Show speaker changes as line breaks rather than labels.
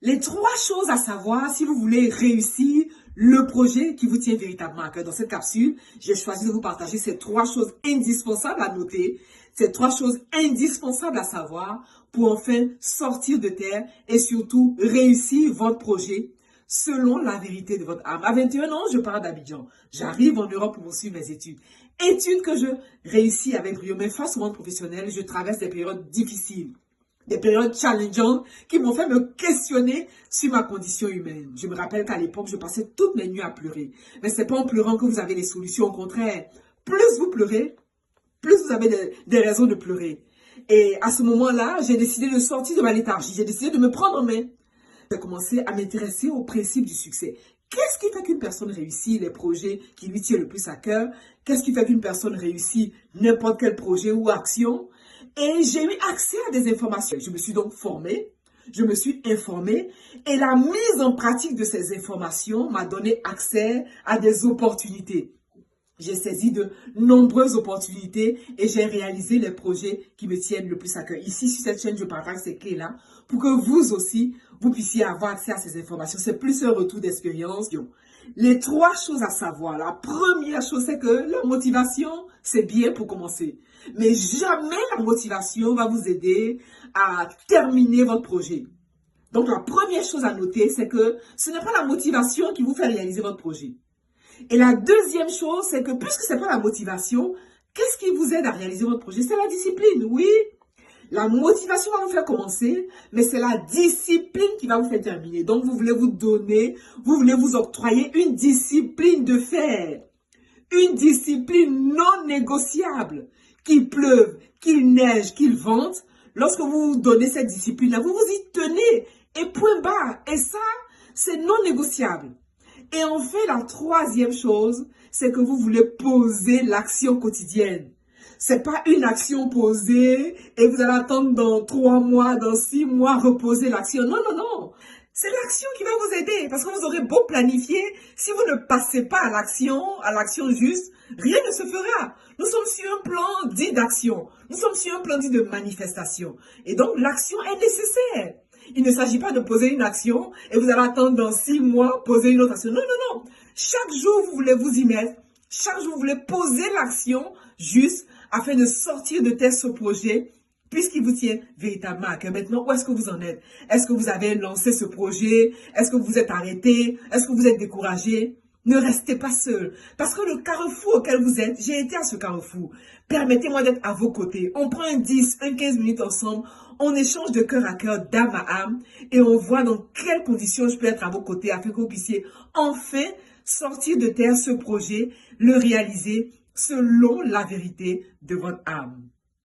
Les trois choses à savoir si vous voulez réussir le projet qui vous tient véritablement à cœur. Dans cette capsule, j'ai choisi de vous partager ces trois choses indispensables à noter, ces trois choses indispensables à savoir pour enfin sortir de terre et surtout réussir votre projet selon la vérité de votre âme. À 21 ans, je pars d'Abidjan. J'arrive en Europe pour poursuivre mes études. Études que je réussis avec brio. Mais face au monde professionnel, je traverse des périodes difficiles. Des périodes challengeantes qui m'ont fait me questionner sur ma condition humaine. Je me rappelle qu'à l'époque, je passais toutes mes nuits à pleurer. Mais ce n'est pas en pleurant que vous avez les solutions. Au contraire, plus vous pleurez, plus vous avez des raisons de pleurer. Et à ce moment-là, j'ai décidé de sortir de ma léthargie. J'ai décidé de me prendre en main. J'ai commencé à m'intéresser au principe du succès. Qu'est-ce qui fait qu'une personne réussit les projets qui lui tiennent le plus à cœur? Qu'est-ce qui fait qu'une personne réussit n'importe quel projet ou action? Et j'ai eu accès à des informations. Je me suis donc formée, je me suis informée et la mise en pratique de ces informations m'a donné accès à des opportunités. J'ai saisi de nombreuses opportunités et j'ai réalisé les projets qui me tiennent le plus à cœur. Ici, sur cette chaîne, je partage ces clés-là pour que vous aussi, vous puissiez avoir accès à ces informations. C'est plus un retour d'expérience. Les trois choses à savoir. La première chose, c'est que la motivation, c'est bien pour commencer. Mais jamais la motivation va vous aider à terminer votre projet. Donc, la première chose à noter, c'est que ce n'est pas la motivation qui vous fait réaliser votre projet. Et la deuxième chose, c'est que puisque ce n'est pas la motivation, qu'est-ce qui vous aide à réaliser votre projet? C'est la discipline, oui. La motivation va vous faire commencer, mais c'est la discipline qui va vous faire terminer. Donc, vous voulez vous donner, vous voulez vous octroyer une discipline de fer. Une discipline non négociable. Qu'il pleuve, qu'il neige, qu'il vente. Lorsque vous vous donnez cette discipline-là, vous vous y tenez. Et point barre. Et ça, c'est non négociable. Et enfin, la troisième chose, c'est que vous voulez poser l'action quotidienne. C'est pas une action posée et vous allez attendre dans 3 mois, dans 6 mois, reposer l'action. Non, non, non. C'est l'action qui va vous aider parce que vous aurez beau planifier. Si vous ne passez pas à l'action juste, rien ne se fera. Nous sommes sur un plan dit d'action. Nous sommes sur un plan dit de manifestation. Et donc, l'action est nécessaire. Il ne s'agit pas de poser une action et vous allez attendre dans 6 mois poser une autre action. Non, non, non. Chaque jour, vous voulez vous y mettre. Chaque jour, vous voulez poser l'action juste afin de sortir de terre ce projet puisqu'il vous tient véritablement à cœur. Maintenant, où est-ce que vous en êtes? Est-ce que vous avez lancé ce projet? Est-ce que vous êtes arrêté? Est-ce que vous êtes découragé? Ne restez pas seul. Parce que le carrefour auquel vous êtes, j'ai été à ce carrefour. Permettez-moi d'être à vos côtés. On prend un 10, un 15 minutes ensemble. On échange de cœur à cœur, d'âme à âme. Et on voit dans quelles conditions je peux être à vos côtés afin que vous puissiez enfin sortir de terre ce projet, le réaliser selon la vérité de votre âme.